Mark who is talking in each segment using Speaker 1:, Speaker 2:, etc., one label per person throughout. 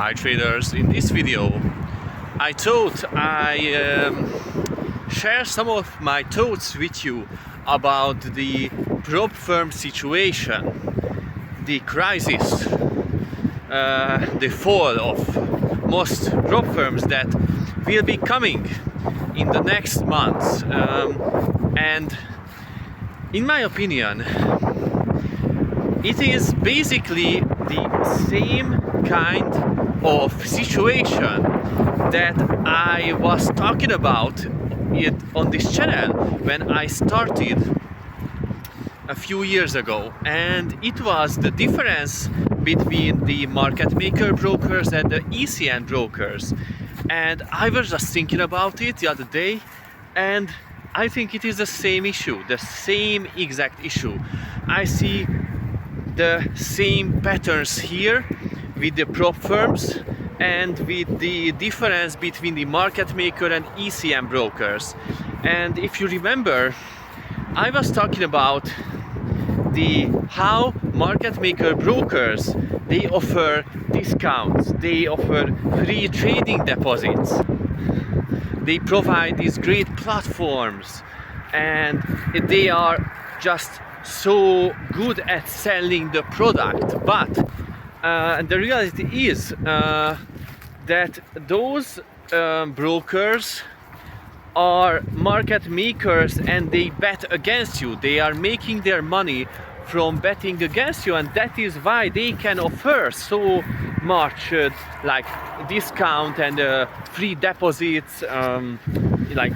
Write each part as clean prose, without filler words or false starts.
Speaker 1: Hi traders, in this video I thought I share some of my thoughts with you about the prop firm situation, the crisis, the fall of most prop firms that will be coming in the next months, and in my opinion it is basically the same kind of situation that I was talking about it on this channel when I started a few years ago, and it was the difference between the market maker brokers and the ECN brokers. And I was just thinking about it the other day, and I think it is the same issue, the same exact issue. I see the same patterns here with the prop firms and with the difference between the market maker and ECN brokers. And if you remember, I was talking about how market maker brokers, they offer discounts, they offer free trading deposits, they provide these great platforms, and they are just so good at selling the product. But the reality is that those brokers are market makers and they bet against you. They are making their money from betting against you, and that is why they can offer so much like discount and free deposits, like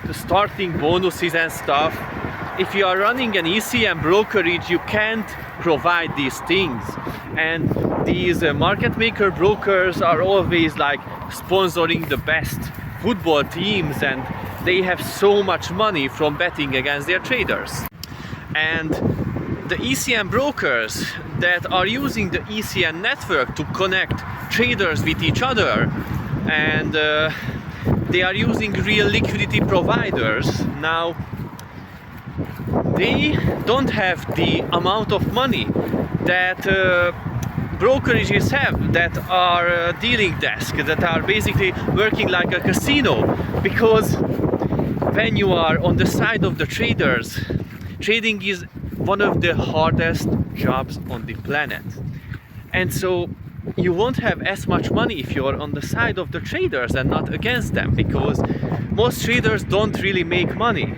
Speaker 1: the starting bonuses and stuff. If you are running an ECN brokerage, you can't provide these things, and these market maker brokers are always like sponsoring the best football teams, and they have so much money from betting against their traders. And the ECN brokers that are using the ECN network to connect traders with each other, and they are using real liquidity providers. Now, they don't have the amount of money that brokerages have that are dealing desk, that are basically working like a casino, because when you are on the side of the traders, trading is one of the hardest jobs on the planet, and so you won't have as much money if you're on the side of the traders and not against them, because most traders don't really make money.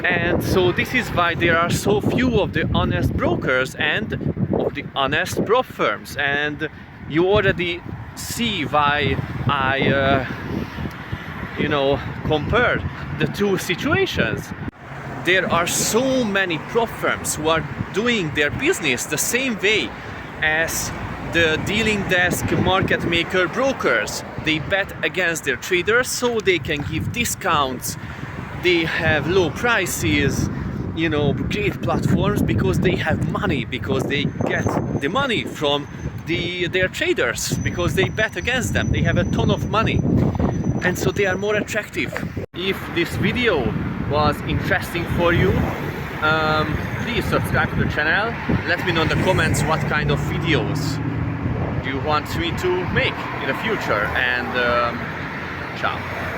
Speaker 1: And so this is why there are so few of the honest brokers and of the honest prop firms. And you already see why I compared the two situations. There are so many prop firms who are doing their business the same way as the dealing desk market maker brokers. They bet against their traders so they can give discounts. They have low prices, great platforms, because they have money, because they get the money from their traders, because they bet against them. They have a ton of money, and so they are more attractive. If this video was interesting for you, please subscribe to the channel. Let me know in the comments what kind of videos do you want me to make in the future, and ciao.